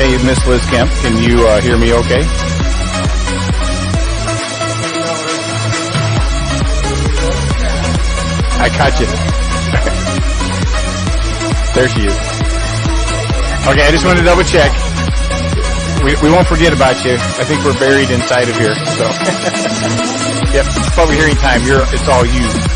Hey, Miss Liz Kemp, can you hear me okay? I caught you. There she is. Okay, I just wanted to double check. We won't forget about you. I think we're buried inside of here, so. Yep, public hearing time. It's all you.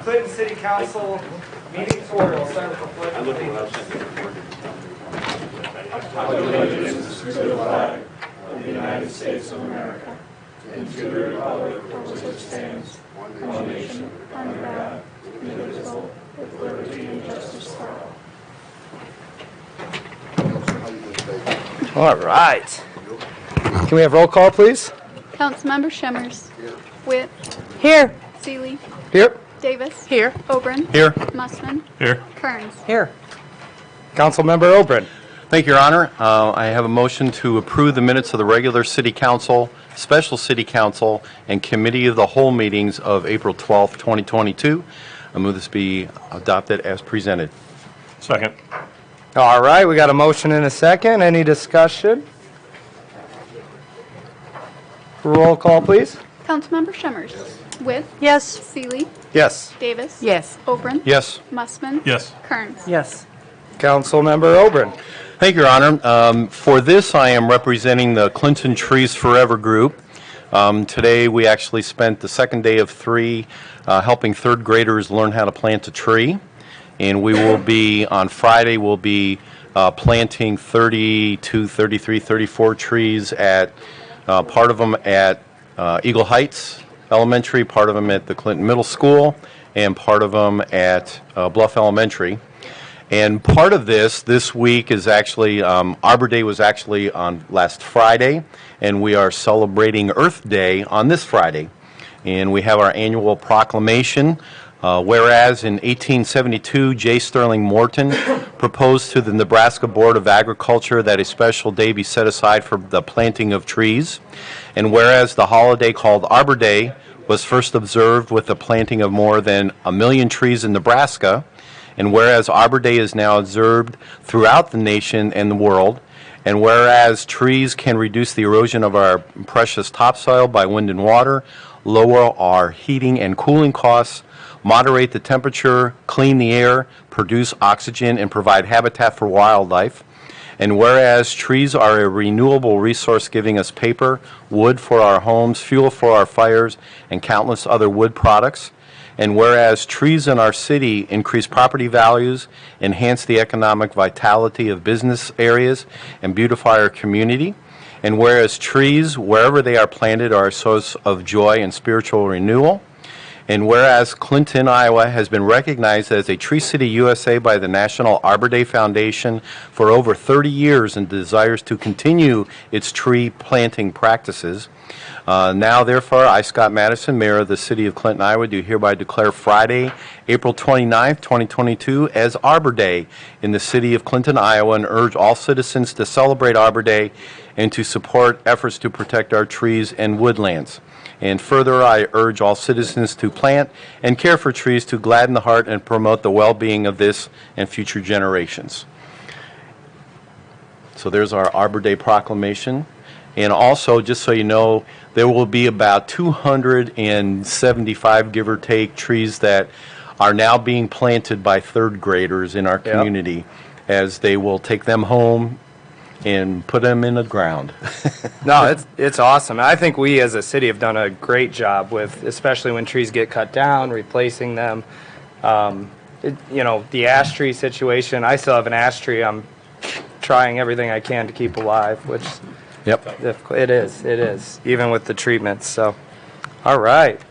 Clinton City Council meeting to order. I'll start with the pledge of allegiance. Allegiance to the flag of the United States of America and to the republic for which it stands, one nation, under God, indivisible, with liberty and justice for all. All right. Can we have roll call, please? Councilmember Shemmers. Witt. Here. Seeley. Here. Davis. Here. Oberon. Here. Musman. Here. Kearns. Here. Councilmember Oberon. Thank you, Your Honor. I have a motion to approve the minutes of the regular City Council, Special City Council, and Committee of the Whole meetings of April 12th, 2022. I move this be adopted as presented. Second. All right, we got a motion and a second. Any discussion? Roll call, please. Councilmember Shemmers. Witt. Yes. Seeley. Yes. Davis. Yes. Oberon. Yes. Musman. Yes. Kearns. Yes. Councilmember Oberon. Thank you, Your Honor. For this, I am representing the Clinton Trees Forever group. Today, we actually spent the second day of 3 helping third graders learn how to plant a tree. And we will be, on Friday, we'll be planting 32, 33, 34 trees at, part of them at Eagle Heights Elementary, part of them at the Clinton Middle School, and part of them at Bluff Elementary. And part of this week is actually, Arbor Day was actually on last Friday, and we are celebrating Earth Day on this Friday. And we have our annual proclamation Whereas in 1872, J. Sterling Morton proposed to the Nebraska Board of Agriculture that a special day be set aside for the planting of trees. And whereas the holiday called Arbor Day was first observed with the planting of more than 1 million trees in Nebraska, and whereas Arbor Day is now observed throughout the nation and the world, and whereas trees can reduce the erosion of our precious topsoil by wind and water, lower our heating and cooling costs, moderate the temperature, clean the air, produce oxygen, and provide habitat for wildlife. And whereas trees are a renewable resource giving us paper, wood for our homes, fuel for our fires, and countless other wood products. And whereas trees in our city increase property values, enhance the economic vitality of business areas, and beautify our community. And whereas trees, wherever they are planted, are a source of joy and spiritual renewal. And whereas Clinton, Iowa has been recognized as a Tree City USA by the National Arbor Day Foundation for over 30 years and desires to continue its tree planting practices. Now, therefore, I, Scott Madison, Mayor of the City of Clinton, Iowa, do hereby declare Friday, April 29th, 2022, as Arbor Day in the City of Clinton, Iowa, and urge all citizens to celebrate Arbor Day and to support efforts to protect our trees and woodlands. And further, I urge all citizens to plant and care for trees to gladden the heart and promote the well-being of this and future generations. So there's our Arbor Day proclamation. And also, just so you know, there will be about 275, give or take, trees that are now being planted by third graders in our community, as they will take them home and put them in the ground. No, it's awesome. I think we as a city have done a great job with, especially when trees get cut down, replacing them. The ash tree situation, I still have an ash tree I'm trying everything I can to keep alive, which it is, even with the treatments. So, all right.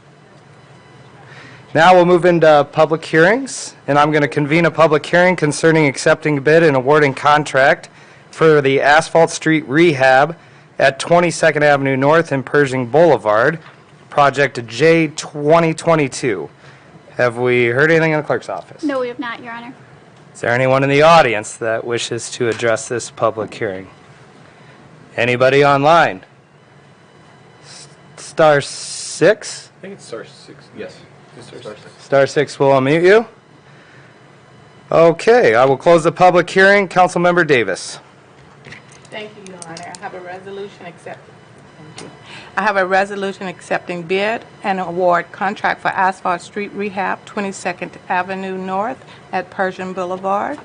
Now we'll move into public hearings, and I'm going to convene a public hearing concerning accepting bid and awarding contract for the asphalt street rehab at 22nd Avenue North and Pershing Boulevard, project J 2022. Have we heard anything in the clerk's office? No, we have not, Your Honor. Is there anyone in the audience that wishes to address this public hearing? Anybody online? Star 6? I think it's star 6. Yes. It's star 6. Star 6 will unmute you. Okay, I will close the public hearing. Councilmember Davis. Thank you, Your Honor. I have a resolution accepting bid and award contract for asphalt street rehab, 22nd Avenue North at Pershing Boulevard,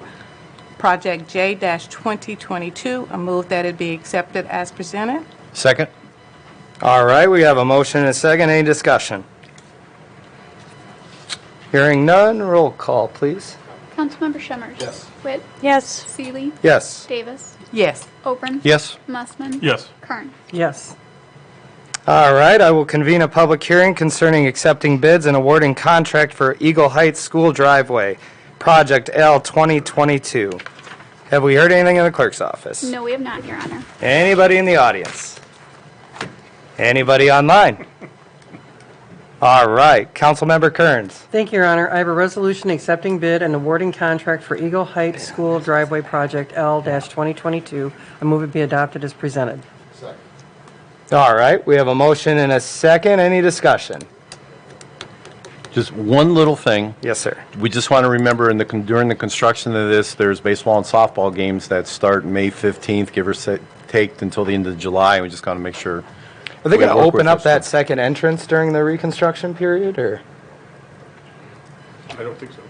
project J-2022. I move that it be accepted as presented. Second? All right, we have a motion and a second. Any discussion? Hearing none, roll call, please. Councilmember Shemmers. Yes. Witt. Yes. Seeley. Yes. Davis. Yes. Obrin. Yes. Mussman. Yes. Kern. Yes. All right, I will convene a public hearing concerning accepting bids and awarding contract for Eagle Heights School Driveway, project L 2022. Have we heard anything in the clerk's office? No, we have not, Your Honor. Anybody in the audience? Anybody online? All right, Councilmember Kearns. Thank you, Your Honor. I have a resolution accepting bid and awarding contract for Eagle Heights School Driveway Project L-2022. I move it be adopted as presented. All right, we have a motion and a second. Any discussion? Just one little thing. Yes, sir. We just want to remember during the construction of this, there's baseball and softball games that start May 15th, give or take, until the end of July. We just got to make sure. Are they we going to work open with up us. that second entrance during the reconstruction period, or? I don't think so.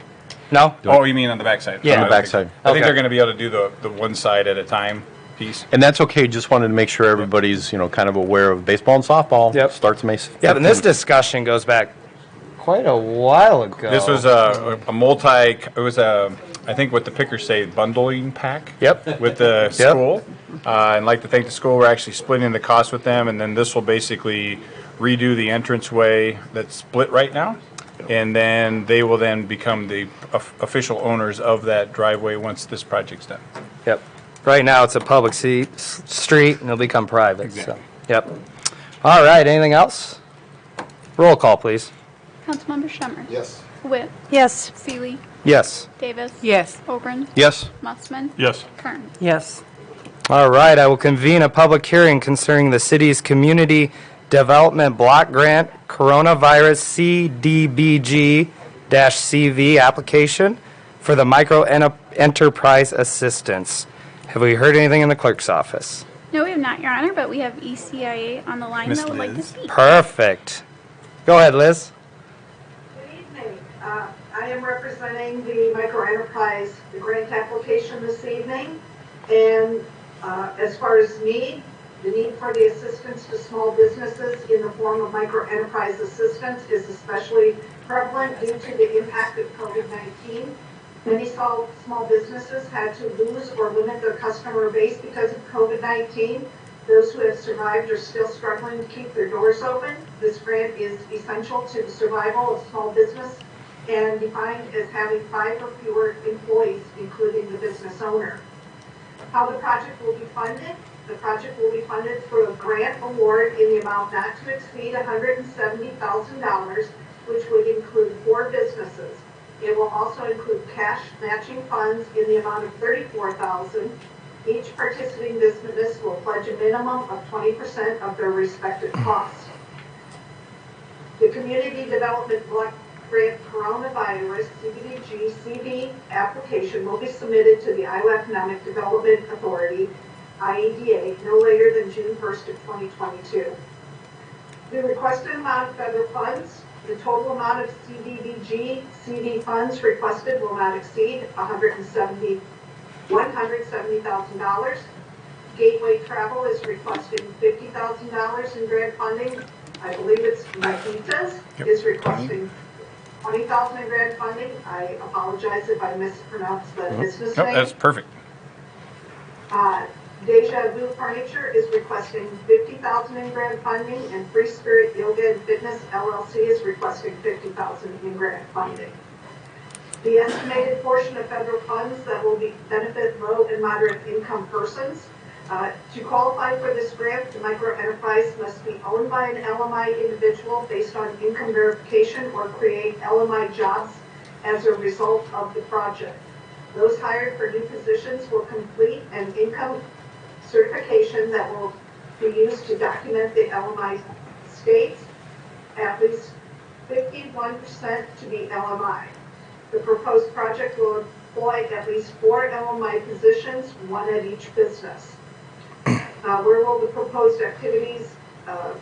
No? Oh, you mean on the backside? Yeah. No, On the I don't think so. backside. I think Okay. they're going to be able to do the one side at a time piece. And that's okay. Just wanted to make sure everybody's, kind of aware of baseball and softball. Yep. Starts May 15th. Yeah, and this discussion goes back quite a while ago. This was a I think what the pickers say, bundling pack. Yep. With the school. And like to thank the school, we're actually splitting the cost with them, and then this will basically redo the entranceway that's split right now. And then they will then become the official owners of that driveway once this project's done. Yep. Right now, it's a public street, and it'll become private. Exactly. So, yep. All right, anything else? Roll call, please. Councilmember Shemmers. Yes. Witt. Yes. Seeley. Yes. Davis. Yes. Oberon. Yes. Mussman. Yes. Kearns. Yes. All right, I will convene a public hearing concerning the city's Community Development Block Grant Coronavirus CDBG-CV application for the Micro Enterprise Assistance. Have we heard anything in the clerk's office? No, we have not, Your Honor, but we have ECIA on the line Miss that would like to Liz. speak. Perfect. Go ahead, Liz. Good evening. I am representing the microenterprise, the grant application this evening. And as far as need, the need for the assistance to small businesses in the form of microenterprise assistance is especially prevalent due to the impact of COVID-19. Many small businesses had to lose or limit their customer base because of COVID-19. Those who have survived are still struggling to keep their doors open. This grant is essential to the survival of small business and defined as having 5 or fewer employees, including the business owner. How the project will be funded? The project will be funded through a grant award in the amount not to exceed $170,000, which would include 4 businesses. It will also include cash matching funds in the amount of $34,000. Each participating business will pledge a minimum of 20% of their respective costs. The Community Development Block Grant Coronavirus CDBG-CV application will be submitted to the Iowa Economic Development Authority, IEDA, no later than June 1st of 2022. The requested amount of federal funds, the total amount of CDBG-CV funds requested will not exceed $170,000. Gateway Travel is requesting $50,000 in grant funding. I believe it's Mahitas is requesting $20,000 in grant funding. I apologize if I mispronounced the business Nope, name. that's perfect. Deja Vu Furniture is requesting $50,000 in grant funding, and Free Spirit Yoga and Fitness LLC is requesting $50,000 in grant funding. The estimated portion of federal funds that will benefit low and moderate income persons. To qualify for this grant, the microenterprise must be owned by an LMI individual based on income verification or create LMI jobs as a result of the project. Those hired for new positions will complete an income certification that will be used to document the LMI states at least 51% to be LMI. The proposed project will employ at least 4 LMI positions, 1 at each business. Where will the proposed activities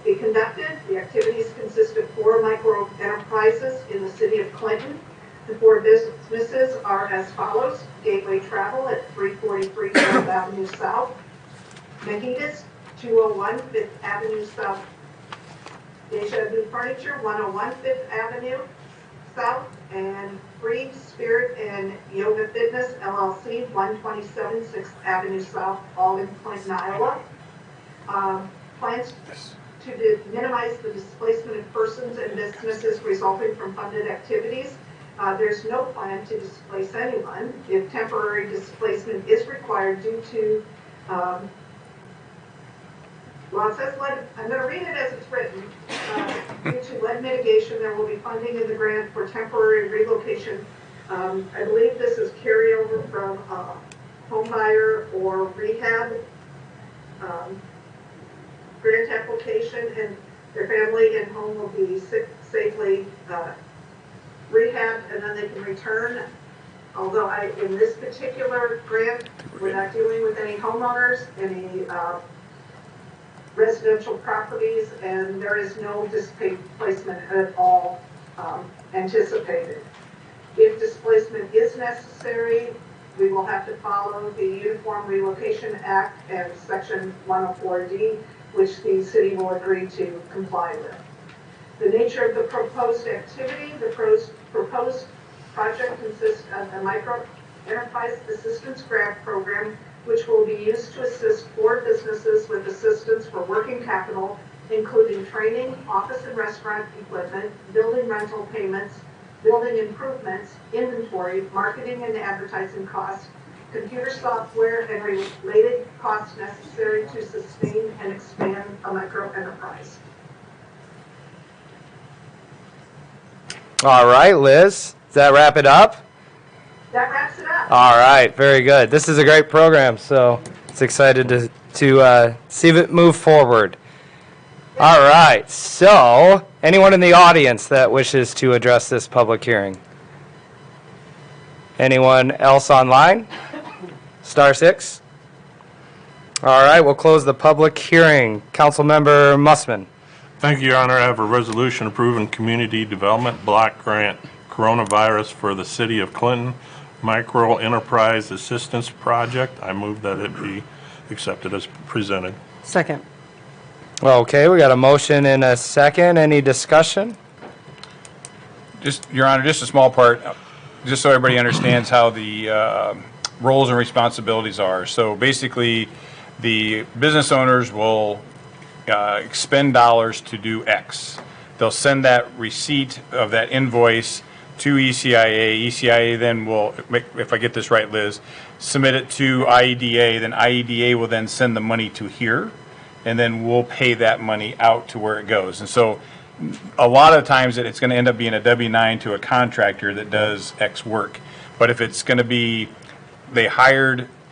be conducted? The activities consist of 4 micro enterprises in the city of Clinton. The 4 businesses are as follows: Gateway Travel at 343 4th Avenue South, Mahitas, 201 5th Avenue South, Deja Vu Furniture, 101 5th Avenue South, and Free Spirit and Yoga Fitness LLC, 127 6th Avenue South, all in Clinton, Iowa. Plans to minimize the displacement of persons and businesses resulting from funded activities. There's no plan to displace anyone. If temporary displacement is required due to, well, it says lead, I'm going to read it as it's written. Due to lead mitigation, there will be funding in the grant for temporary relocation. I believe this is carryover from home buyer or rehab grant application, and their family and home will be safely rehabbed, and then they can return. Although in this particular grant, we're not dealing with any homeowners, any residential properties, and there is no displacement at all anticipated. If displacement is necessary, we will have to follow the Uniform Relocation Act and Section 104D, which the city will agree to comply with. The nature of the proposed activity: the proposed project consists of a micro enterprise assistance grant program, which will be used to assist 4 businesses with assistance for working capital, including training, office and restaurant equipment, building rental payments, building improvements, inventory, marketing and advertising costs, computer software, and related costs necessary to sustain and expand a micro enterprise. All right, Liz, does that wrap it up? That wraps it up. All right, very good. This is a great program, so it's excited to see it move forward. All right, so anyone in the audience that wishes to address this public hearing? Anyone else online? Star 6? All right, we'll close the public hearing. Councilmember Mussman. Thank you, Your Honor. I have a resolution approving Community Development Block Grant Coronavirus for the City of Clinton Micro Enterprise Assistance Project. I move that it be accepted as presented. Second. Okay, we got a motion and a second. Any discussion? Just, Your Honor, just a small part, just so everybody understands how the roles and responsibilities are. So basically, the business owners will expend dollars to do X. They'll send that receipt of that invoice to ECIA. ECIA then will, if I get this right, Liz, submit it to IEDA. Then IEDA will then send the money to here, and then we'll pay that money out to where it goes. And so a lot of times it's going to end up being a W-9 to a contractor that does X work. But if it's going to be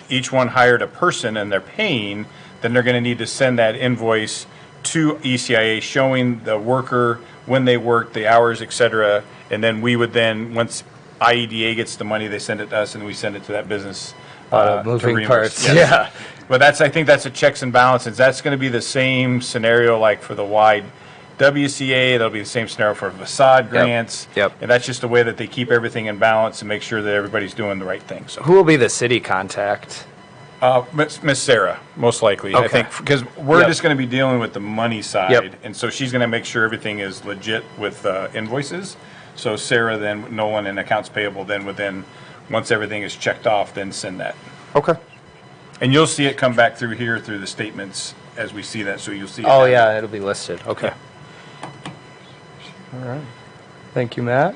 each one hired a person and they're paying, then they're going to need to send that invoice to ECIA showing the worker when they worked, the hours, et cetera. And then we would then, once IEDA gets the money, they send it to us and we send it to that business. Moving reimburse. parts. Yes. Yeah. But I think that's a checks and balances. That's going to be the same scenario like for the wide WCA. That'll be the same scenario for facade grants. Yep. And that's just the way that they keep everything in balance and make sure that everybody's doing the right thing. So, Who will be the city contact? Miss Sarah, most likely, I Okay. think, because we're Yep. just going to be dealing with the money side. Yep. And so she's going to make sure everything is legit with invoices. So Sarah, then Nolan and accounts payable, then once everything is checked off, then send that. Okay. And you'll see it come back through here through the statements as we see that. So you'll see. Oh, yeah, it'll be listed. Okay. All right. Thank you, Matt.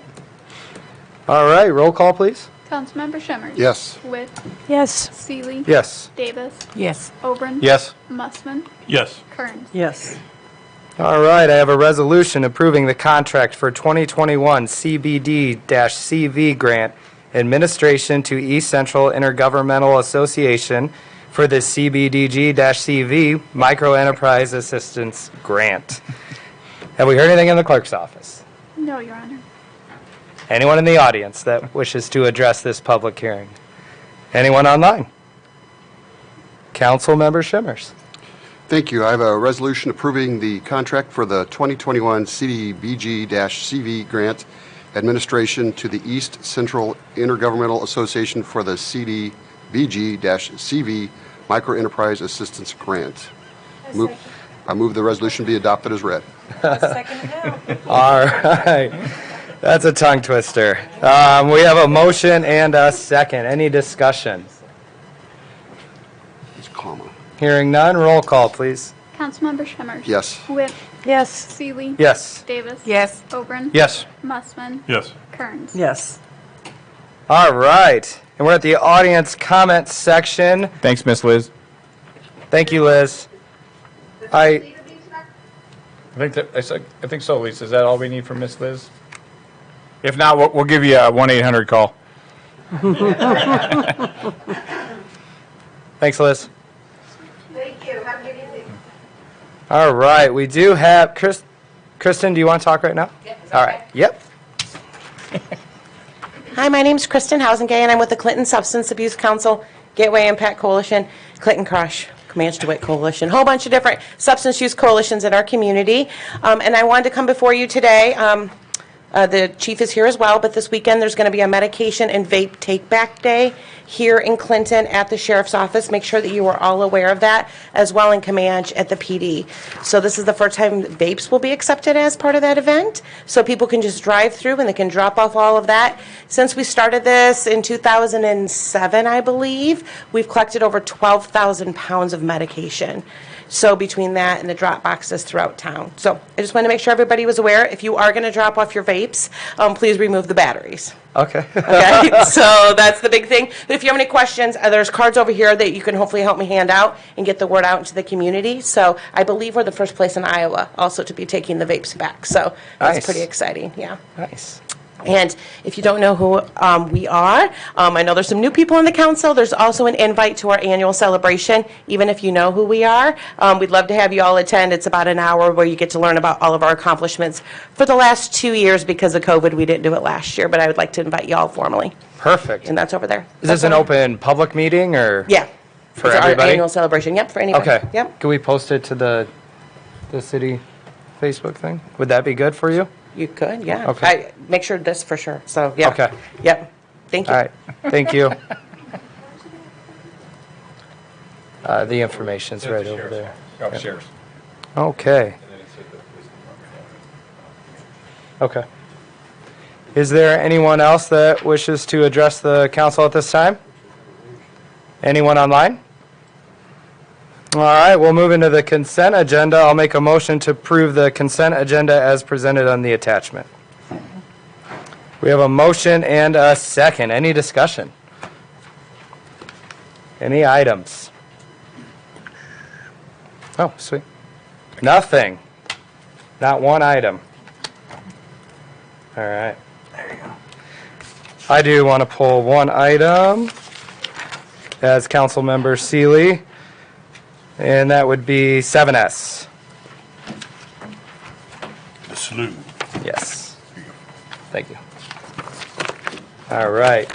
All right, roll call, please. Councilmember Shimmers. Yes. Witt. Yes. Seeley. Yes. Davis. Yes. Oberon. Yes. Mussman. Yes. Kearns. Yes. All right, I have a resolution approving the contract for 2021 CBD-CV grant administration to East Central Intergovernmental Association for the CBDG-CV Micro Enterprise Assistance Grant. Have we heard anything in the clerk's office? No, Your Honor. Anyone in the audience that wishes to address this public hearing? Anyone online? Councilmember Shimmers. Thank you. I have a resolution approving the contract for the 2021 CDBG-CV grant administration to the East Central Intergovernmental Association for the CDBG-CV Micro Enterprise Assistance Grant. I move the resolution be adopted as read. All right. That's a tongue twister. We have a motion and a second. Any discussion? It's comma. Hearing none, roll call, please. Councilmember Shimmers. Yes. Witt. Yes. Seeley. Yes. Davis. Yes. Oberon. Yes. Mussman. Yes. Kearns. Yes. All right. And we're at the audience comment section. Thanks, Miss Liz. Thank you, Liz. I think so, Lisa. Is that all we need from Miss Liz? If not, we'll give you a 1-800 call. Thanks, Liz. Thank you. Have a good evening. All right. We do have Kristen, do you want to talk right now? All right. Yep. Hi, my name's Kristen Housengay, and I'm with the Clinton Substance Abuse Council, Gateway Impact Coalition, Clinton Crush, Comanche DeWitt Coalition, a whole bunch of different substance use coalitions in our community. And I wanted to come before you today. The chief is here as well, but this weekend there's going to be a medication and vape take-back day here in Clinton at the sheriff's office. Make sure that you are all aware of that, as well in Comanche at the PD. So this is the first time vapes will be accepted as part of that event, so people can just drive through and they can drop off all of that. Since we started this in 2007, I believe, we've collected over 12,000 pounds of medication. So between that and the drop boxes throughout town. So I just wanted to make sure everybody was aware, if you are going to drop off your vapes, please remove the batteries. Okay. Okay, so that's the big thing. But if you have any questions, there's cards over here that you can hopefully help me hand out and get the word out into the community. So I believe we're the first place in Iowa also to be taking the vapes back. So that's Nice. pretty exciting, yeah. Nice. And if you don't know who we are, I know there's some new people in the council. There's also an invite to our annual celebration, even if you know who we are. We'd love to have you all attend. It's about an hour where you get to learn about all of our accomplishments for the last 2 years. Because of COVID, we didn't do it last year, but I would like to invite you all formally. Perfect. And that's over there. Is this an open public meeting or? Yeah. For It's everybody? our annual celebration. Yep, for anybody. Okay. Yep. Can we post it to the city Facebook thing? Would that be good for you? You could, yeah. Okay. Make sure this for sure. So, yeah. Okay. Yep. Thank you. All right. Thank you. The information's right over there. Upstairs. Okay. Okay. Is there anyone else that wishes to address the council at this time? Anyone online? All right, we'll move into the consent agenda. I'll make a motion to approve the consent agenda as presented on the attachment. We have a motion and a second. Any discussion? Any items? Oh, sweet. Nothing. Not one item. All right. There you go. I do want to pull one item as Councilmember Seeley, and that would be 7S. The slough. Yes. Thank you. All right.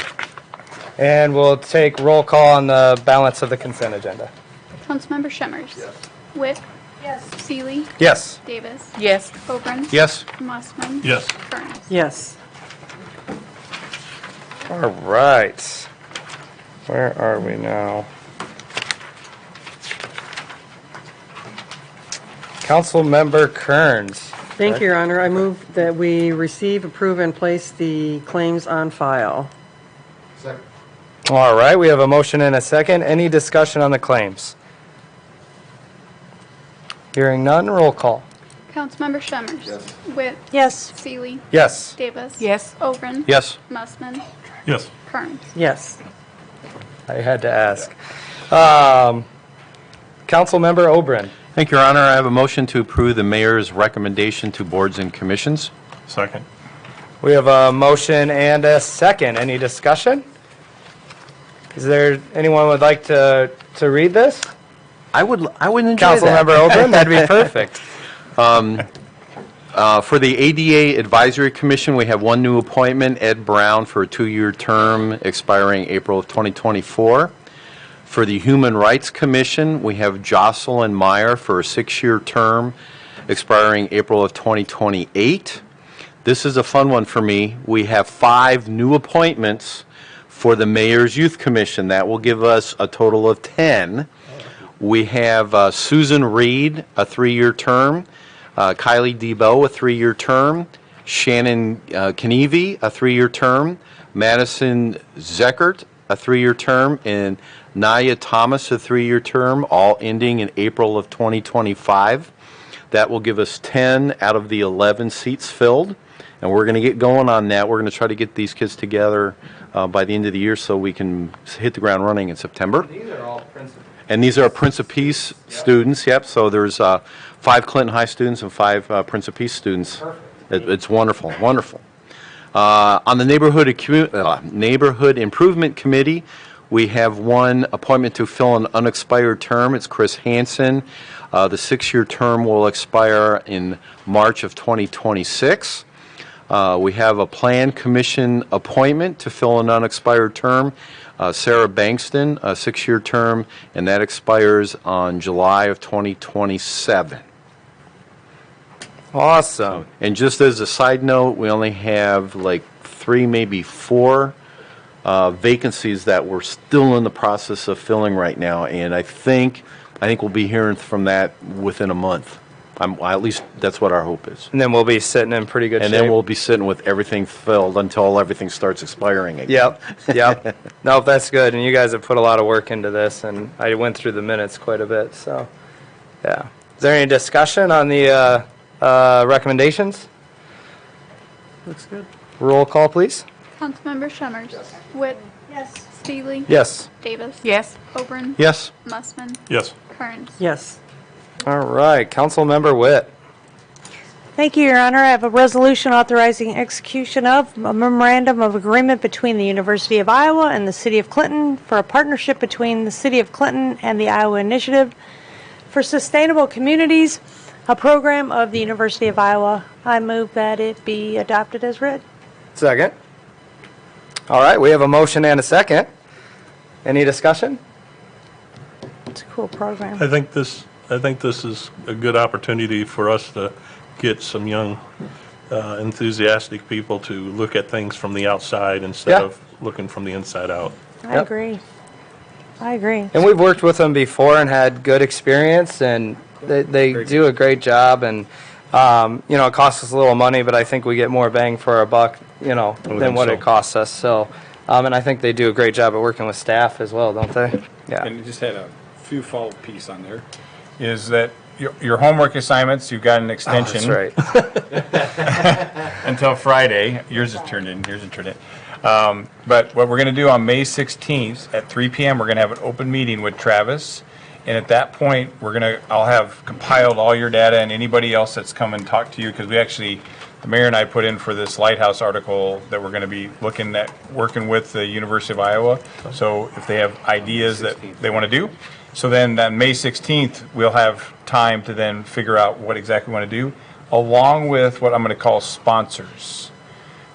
And we'll take roll call on the balance of the consent agenda. Councilmember Shemmers. Yes. Witt. Yes. Seeley. Yes. Davis. Yes. Oberon. Yes. Mossman. Yes. Kearns. Yes. All right. Where are we now? Councilmember Kearns. Thank you, Your Honor. I move that we receive, approve, and place the claims on file. Second. All right, we have a motion and a second. Any discussion on the claims? Hearing none, roll call. Councilmember Shemmers. Yes. Witt. Yes. Seeley. Yes. Davis. Yes. Oberon. Yes. Mussman. Yes. Kearns. Yes. I had to ask. Councilmember Oberon. Thank you, Your Honor. I have a motion to approve the mayor's recommendation to boards and commissions. Second. We have a motion and a second. Any discussion? Is there anyone who would like to read this? I would enjoy that. Councilmember Oberon, that'd be perfect. For the ADA Advisory Commission, we have one new appointment, Ed Brown, for a 2-year term expiring April of 2024. For the Human Rights Commission, we have Jocelyn Meyer for a 6-year term expiring April of 2028. This is a fun one for me. We have 5 new appointments for the Mayor's Youth Commission. That will give us a total of 10. We have Susan Reed, a 3-year term, Kylie Debo, a 3-year term, Shannon Knieve, a 3-year term, Madison Zeckert, a 3-year term, and Naya Thomas, a 3-year term, all ending in April of 2025. That will give us 10 out of the 11 seats filled, and we're going to get going on that. We're going to try to get these kids together by the end of the year so we can hit the ground running in September. These are all principals. And these are Prince of Peace students, yep. So there's 5 Clinton High students and 5 Prince of Peace students. It's wonderful, wonderful. On the Neighborhood Improvement Committee, we have one appointment to fill an unexpired term. It's Chris Hansen. The 6-year term will expire in March of 2026. We have a Plan Commission appointment to fill an unexpired term. Sarah Bankston, a 6-year term, and that expires on July of 2027. Awesome. And just as a side note, we only have like 3, maybe 4 vacancies that we're still in the process of filling right now, and I think we'll be hearing from that within a month. At least that's what our hope is. And then we'll be sitting in pretty good shape. And then we'll be sitting with everything filled until everything starts expiring again. Yep. No, that's good. And you guys have put a lot of work into this, and I went through the minutes quite a bit. So, yeah. Is there any discussion on the recommendations? Looks good. Roll call, please. Councilmember Shemmers. Yes. Witt. Yes. Seeley. Yes. Davis. Yes. Oberon. Yes. Mussman. Yes. Kearns. Yes. All right. Councilmember Witt. Thank you, Your Honor. I have a resolution authorizing execution of a memorandum of agreement between the University of Iowa and the City of Clinton for a partnership between the City of Clinton and the Iowa Initiative for Sustainable Communities, a program of the University of Iowa. I move that it be adopted as read. Second. All right, we have a motion and a second. Any discussion? It's a cool program. I think this is a good opportunity for us to get some young, enthusiastic people to look at things from the outside instead Yeah. of looking from the inside out. I Yep. agree. I agree. And we've worked with them before and had good experience, and they do a great job. And it costs us a little money, but I think we get more bang for our buck, than think what so. it costs us. So, and I think they do a great job at working with staff as well, don't they? Yeah. And you just had a few follow piece on there, is that your homework assignments, you've got an extension. That's right. Until Friday. Yours is turned in. But what we're going to do on May 16th at 3 p.m., we're going to have an open meeting with Travis. And at that point, I'll have compiled all your data and anybody else that's come and talked to you, because the mayor and I put in for this Lighthouse article that we're going to be looking at working with the University of Iowa. So if they have ideas that they want to do. So then on May 16th, we'll have time to then figure out what exactly we want to do, along with what I'm going to call sponsors.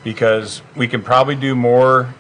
Because we can probably do more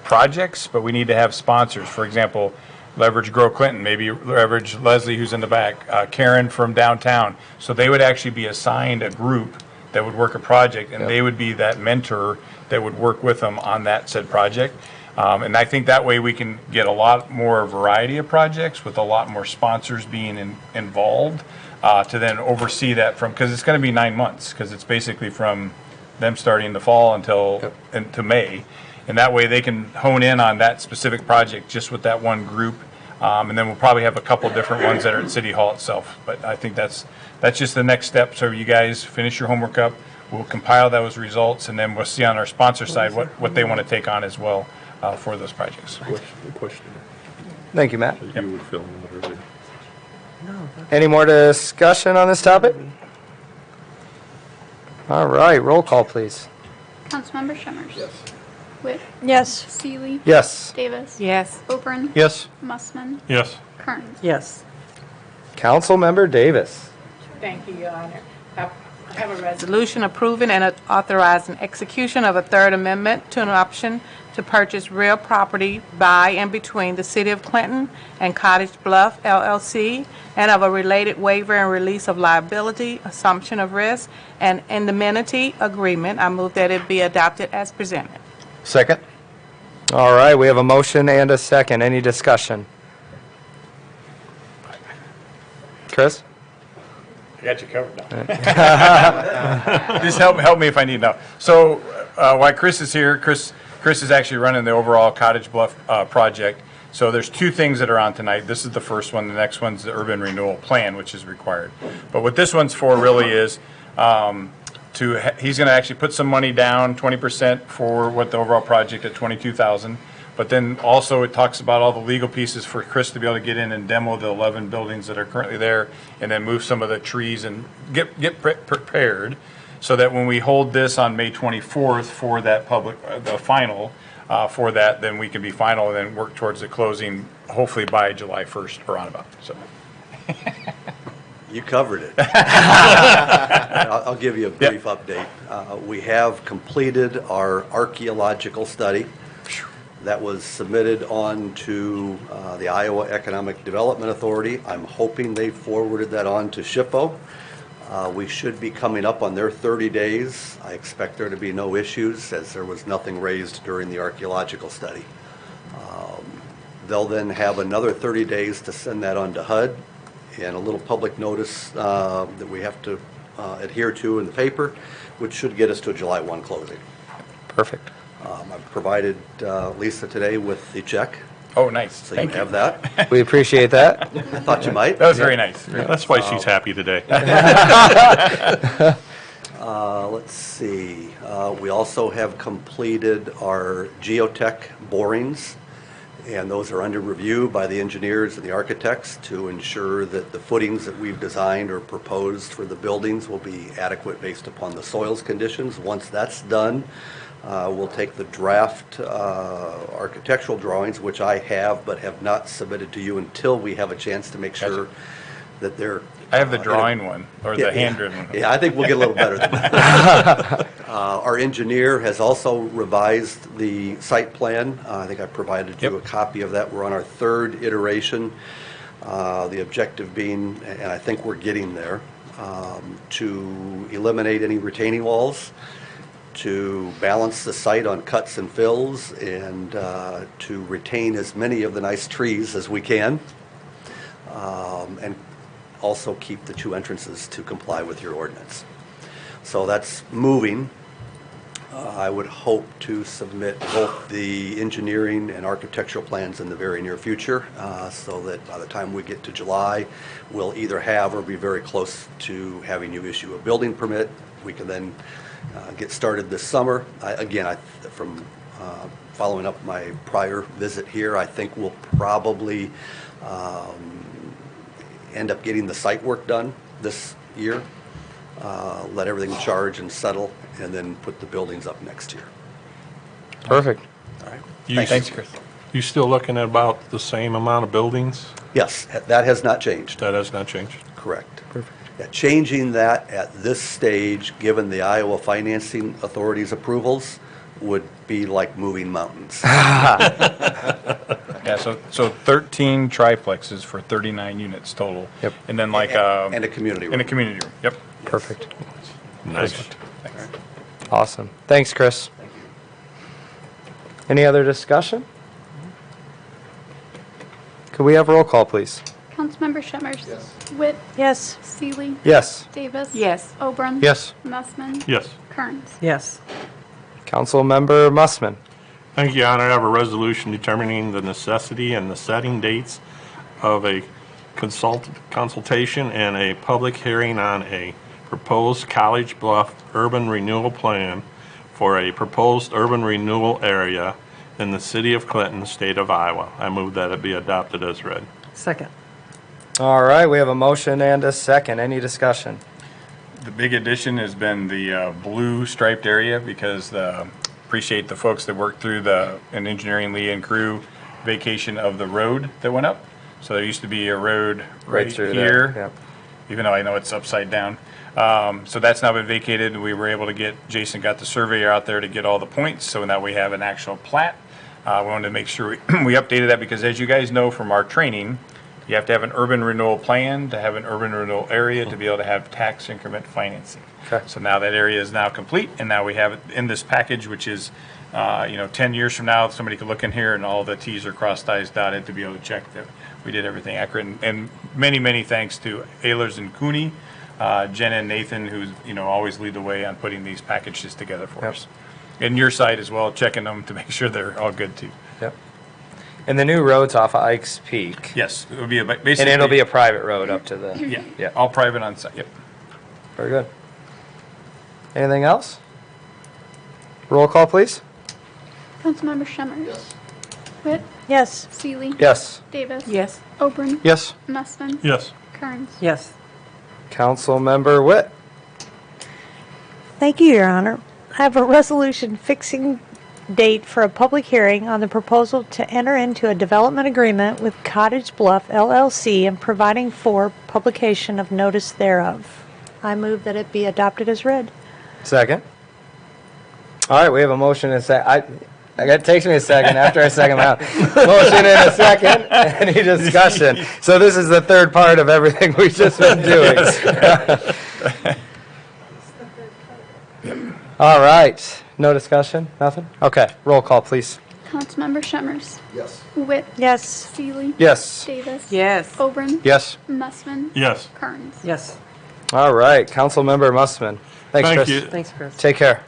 projects, but we need to have sponsors. For example, leverage Grow Clinton, maybe leverage Leslie, who's in the back, Karen from downtown. So they would actually be assigned a group that would work a project, and they would be that mentor that would work with them on that said project. And I think that way we can get a lot more variety of projects with a lot more sponsors being involved to then oversee that because it's going to be 9 months, because it's basically from them starting the fall until into May. And that way they can hone in on that specific project just with that one group. And then we'll probably have a couple different ones that are at City Hall itself. But I think that's just the next step. So you guys finish your homework up. We'll compile those results, and then we'll see on our sponsor side what they want to take on as well for those projects. Question. Thank you, Matt. You would fill in whatever. Any more discussion on this topic? All right, roll call, please. Councilmember Shemmers. Yes. Witt. Yes. Seeley. Yes. Davis. Yes. Oberon. Yes. Mussman. Yes. Kearns. Yes. Councilmember Davis. Thank you, Your Honor. I have a resolution approving and authorizing execution of a third amendment to an option to purchase real property by and between the City of Clinton and Cottage Bluff LLC, and of a related waiver and release of liability, assumption of risk, and indemnity agreement. I move that it be adopted as presented. Second? All right, we have a motion and a second. Any discussion? Chris? I got you covered now. Just help me if I need now. So while Chris is here, Chris is actually running the overall Cottage Bluff project. So there's two things that are on tonight. This is the first one. The next one's the urban renewal plan, which is required. But what this one's for really is he's going to actually put some money down, 20% for what the overall project at $22,000. But then also it talks about all the legal pieces for Chris to be able to get in and demo the 11 buildings that are currently there, and then move some of the trees and get prepared so that when we hold this on May 24th for that the final for that, then we can be final and then work towards the closing hopefully by July 1st or on about. So. You covered it. I'll give you a brief update. We have completed our archaeological study. That was submitted on to the Iowa Economic Development Authority. I'm hoping they forwarded that on to SHPO. We should be coming up on their 30 days. I expect there to be no issues, as there was nothing raised during the archaeological study. They'll then have another 30 days to send that on to HUD, and a little public notice that we have to adhere to in the paper, which should get us to a July 1 closing. Perfect. I've provided Lisa today with the check. Oh, nice. So you have that. We appreciate that. I thought you might. That was very nice. That's why she's happy today. Let's see. We also have completed our geotech borings And those are under review by the engineers and the architects to ensure that the footings that we've designed or proposed for the buildings will be adequate based upon the soils conditions. Once that's done, we'll take the draft architectural drawings, which I have but have not submitted to you until we have a chance to make sure that they're... I have the drawing one, or the hand-written one. Yeah, I think we'll get a little better than that. Our engineer has also revised the site plan. I think I provided you a copy of that. We're on our third iteration. The objective being, and I think we're getting there, to eliminate any retaining walls, to balance the site on cuts and fills, and to retain as many of the nice trees as we can, and also keep the two entrances to comply with your ordinance. So that's moving. I would hope to submit both the engineering and architectural plans in the very near future, so that by the time we get to July, we'll either have or be very close to having you issue a building permit. We can then get started this summer. From following up my prior visit here, I think we'll probably end up getting the site work done this year, let everything charge and settle, and then put the buildings up next year. Perfect. All right. Thanks, Chris. You still looking at about the same amount of buildings? Yes, that has not changed. That has not changed? Correct. Perfect. Yeah, changing that at this stage, given the Iowa Financing Authority's approvals, would be like moving mountains. Yeah, so 13 triplexes for 39 units total. Yep. And then like And a community room. in a community room. Yep. Perfect. Nice. Awesome. Thanks, Chris. Thank you. Any other discussion? Could we have roll call, please? Councilmember Shimmers. Yes. Witt. Yes. Seeley. Yes. Davis. Yes. Oberon. Yes. Nussman. Yes. Kearns. Yes. Councilmember Mussman. Thank you, Your Honor. I have a resolution determining the necessity and the setting dates of a consultation and a public hearing on a proposed College Bluff urban renewal plan for a proposed urban renewal area in the city of Clinton, state of Iowa. I move that it be adopted as read. Second. All right, we have a motion and a second. Any discussion? The big addition has been the blue striped area because appreciate the folks that worked through an engineering Lee and crew vacation of the road that went up. So there used to be a road right through here, there. Yep. even though I know it's upside down. So that's now been vacated, and we were able to Jason got the surveyor out there to get all the points, so now we have an actual plat. We wanted to make sure we updated that because as you guys know from our training, you have to have an urban renewal plan to have an urban renewal area to be able to have tax increment financing. Okay. So now that area is now complete, and now we have it in this package, which is, 10 years from now, somebody could look in here and all the T's are crossed, I's dotted to be able to check that we did everything accurate. And many, many thanks to Ehlers and Cooney, Jenna and Nathan, who always lead the way on putting these packages together for us. And your side as well, checking them to make sure they're all good too. Yep. And the new road's off of Ike's Peak. Yes, it would be basically. And it'll be a private road up to the... Yeah, all private on site, yep. Very good. Anything else? Roll call, please. Councilmember Shimmers. Yes. Witt. Yes. Seeley. Yes. Davis. Yes. Oberon. Yes. Nussman. Yes. Kearns. Yes. Councilmember Witt. Thank you, Your Honor. I have a resolution fixing date for a public hearing on the proposal to enter into a development agreement with Cottage Bluff LLC and providing for publication of notice thereof. I move that it be adopted as read. Second. All right, we have a motion and a second. It takes me a second after I second out. Motion and a second. Any discussion? So this is the third part of everything we've just been doing. All right. No discussion? Nothing? Okay. Roll call, please. Councilmember Shimmers. Yes. Witt. Yes. Seeley. Yes. Davis. Yes. Oberon. Yes. Nussman. Yes. Kearns. Yes. All right. Councilmember Mussman. Thanks, Thank Chris. you. Thanks, Chris. Take care.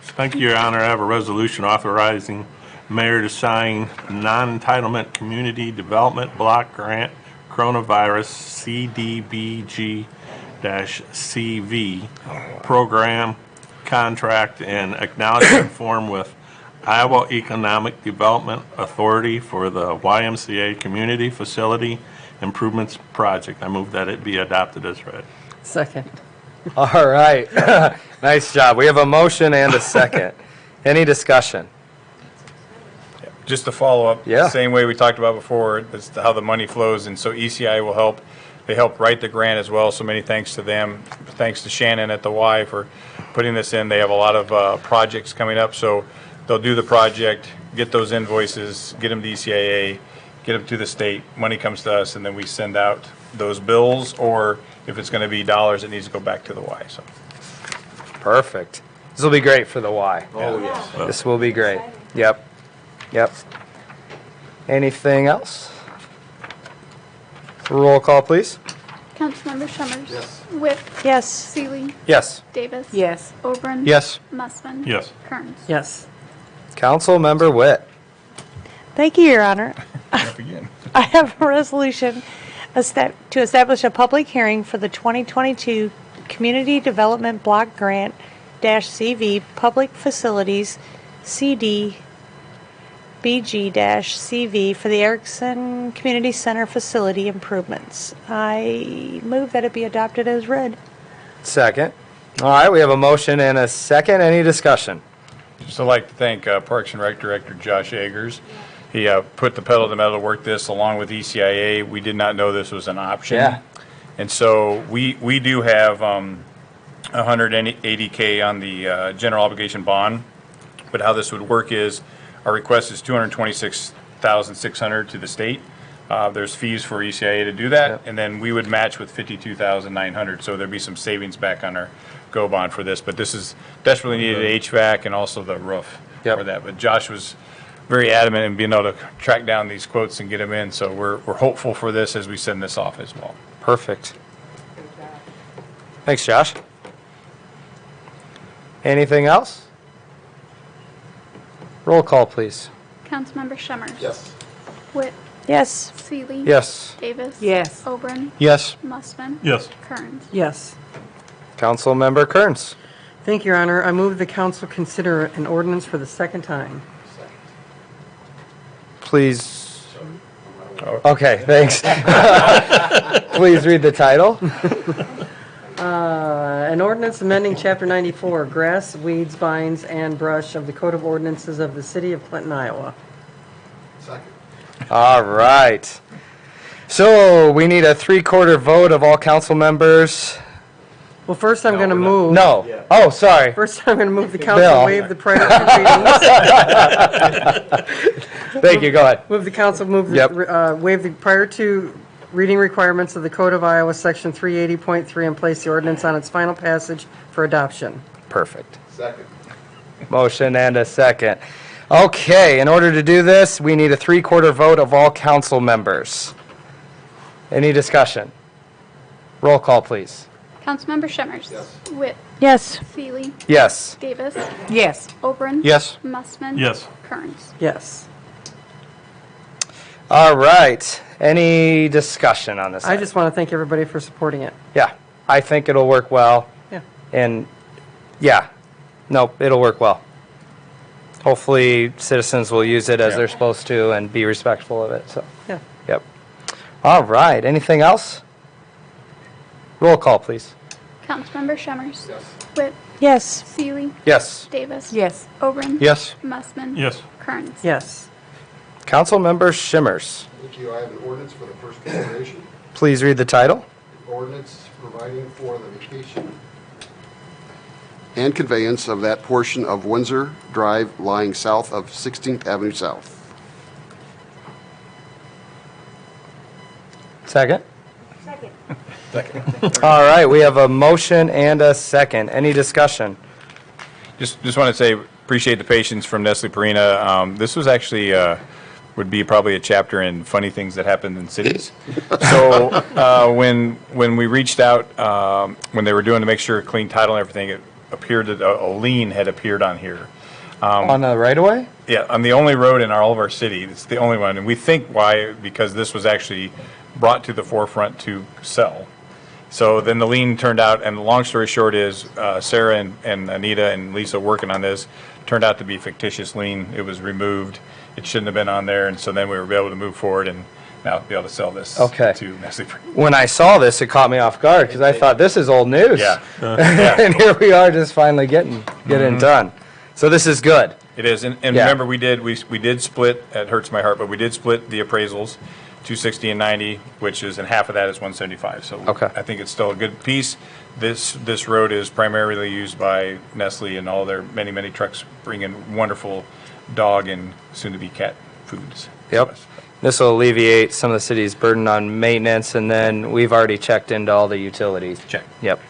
Thank you, Your Honor. I have a resolution authorizing mayor to sign non-entitlement community development block grant coronavirus CDBG-CV program contract and acknowledgement form with Iowa Economic Development Authority for the YMCA Community Facility Improvements Project. I move that it be adopted as read. Second. All right. Nice job. We have a motion and a second. Any discussion? Just to follow up, Yeah. same way we talked about before, that's how the money flows, and so ECI will help. They helped write the grant as well, so many thanks to them. Thanks to Shannon at the Y for putting this in. They have a lot of projects coming up, so they'll do the project, get those invoices, get them to ECIA, get them to the state, money comes to us, and then we send out those bills, or if it's going to be dollars, it needs to go back to the Y, so. Perfect. This will be great for the Y. Oh, yes. This will be great. Yep. Yep. Anything else? Roll call, please. Councilmember Summers. Yes. Witt. Yes. Seeley. Yes. Davis. Yes. Oberon. Yes. Mussman. Yes. Kearns. Yes. Councilmember Witt. Thank you, Your Honor. Up again. I have a resolution to establish a public hearing for the 2022 Community Development Block Grant -CV Public Facilities CD BG-CV for the Erickson Community Center facility improvements. I move that it be adopted as read. Second. All right, we have a motion and a second. Any discussion? Just I'd like to thank Parks and Rec Director Josh Eggers. He put the pedal to the metal to work this along with ECIA. We did not know this was an option. Yeah. And so we do have $180K on the general obligation bond. But how this would work is our request is $226,600 to the state. There's fees for ECIA to do that, and then we would match with $52,900. So there'd be some savings back on our GO bond for this. But this is desperately needed HVAC and also the roof for that. But Josh was very adamant in being able to track down these quotes and get them in. So we're hopeful for this as we send this off as well. Perfect. Thanks, Josh. Anything else? Roll call, please. Councilmember Summers. Yes. Witt. Yes. Seeley. Yes. Davis. Yes. Oberon. Yes. Mussman. Yes. Kearns. Yes. Councilmember Kearns. Thank you, Your Honor. I move the council consider an ordinance for the second time. Please. Okay, thanks. Please read the title. An ordinance amending Chapter 94, Grass, Weeds, Vines, and Brush of the Code of Ordinances of the City of Clinton, Iowa. All right. So we need a 3/4 vote of all council members. Well, first I'm going to move. No. Oh, sorry. First, I'm going to move the council Bill. waive the prior two readings. Thank you. Go ahead. Move the council waive the prior two reading requirements of the Code of Iowa, Section 380.3, and place the ordinance on its final passage for adoption. Perfect. Second. Motion and a second. Okay, in order to do this, we need a 3/4 vote of all council members. Any discussion? Roll call, please. Councilmember Summers. Yes. Witt. Yes. Seeley. Yes. Davis. Yes. Oberon. Yes. Mussman. Yes. Kearns. Yes. All right. Any discussion on this? I just want to thank everybody for supporting it. Yeah, I think it'll work well. Yeah. And, yeah, nope, it'll work well. Hopefully, citizens will use it as they're supposed to and be respectful of it, so. Yeah. Yep. All right, anything else? Roll call, please. Councilmember Summers. Yes. Witt. Yes. Seeley. Yes. Davis. Yes. Oberon. Yes. Mussman. Yes. Kearns. Yes. Councilmember Shimmers, Thank you. I have an ordinance for the first consideration. please read the title. Ordinance providing for the vacation and conveyance of that portion of Windsor Drive lying south of 16th Avenue South. Second? Second. All right, we have a motion and a second. Any discussion? Just want to say, appreciate the patience from Nestle Purina. This was actually, would be probably a chapter in funny things that happened in cities. So when we reached out, when they were doing to make sure clean title and everything, it appeared that a lien had appeared on here. On the right-of-way? Yeah, on the only road in all of our city. It's the only one. And we think why, because this was actually brought to the forefront to sell. So then the lien turned out, and the long story short is Sarah and Anita and Lisa working on this turned out to be fictitious lien. It was removed. It shouldn't have been on there, and so then we were able to move forward and now be able to sell this Okay. to Nestle. When I saw this, it caught me off guard because I thought this is old news. Yeah. And here we are just finally getting done. So this is good. It is, and Yeah. remember, we did split, it hurts my heart, but we did split the appraisals, 260 and 90, which is, and half of that is 175. So Okay. I think it's still a good piece. This road is primarily used by Nestle and all their many trucks bringing wonderful dog and soon-to-be cat foods. Yep. This will alleviate some of the city's burden on maintenance, and then we've already checked into all the utilities. Check. Yep.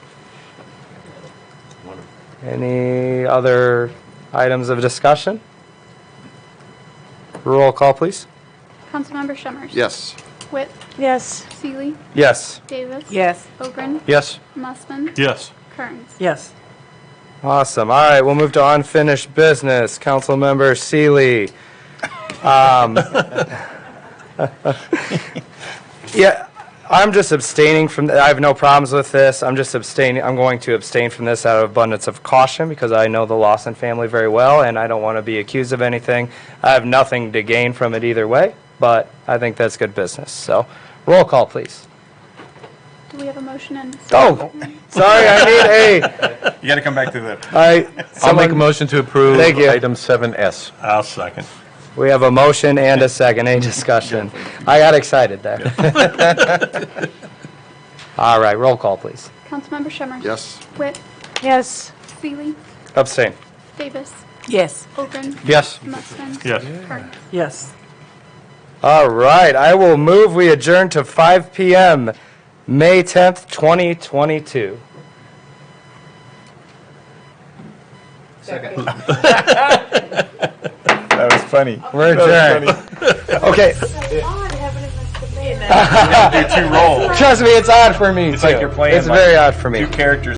Any other items of discussion? Roll call, please. Councilmember Shemmers. Yes. Witt. Yes. Seeley. Yes. Davis. Yes. Ogren. Yes. Mussman. Yes. Kearns. Yes. Awesome. All right, we'll move to unfinished business. Councilmember Seeley. Yeah, I'm just abstaining from, I have no problems with this. I'm just abstaining, I'm going to abstain from this out of abundance of caution because I know the Lawson family very well and I don't want to be accused of anything. I have nothing to gain from it either way, but I think that's good business. So, roll call, please. Do we have a motion and? Oh, sorry, I need a, You got to come back to the. I'll make a motion to approve Thank you. item 7S. I'll second. We have a motion and a second. Any discussion? I got excited there. All right, roll call, please. Councilmember Shemmers. Yes. Witt. Yes. Seeley. Abstain. Davis. Yes. Ogren. Yes. Mussman. Yes. Kearns. Yes. All right, I will move we adjourn to 5 p.m., May 10th, 2022. That was funny. We're adjourned. Okay. Do two rolls. Trust me, it's odd for me, It's like too. you're playing It's like very odd for me. Two characters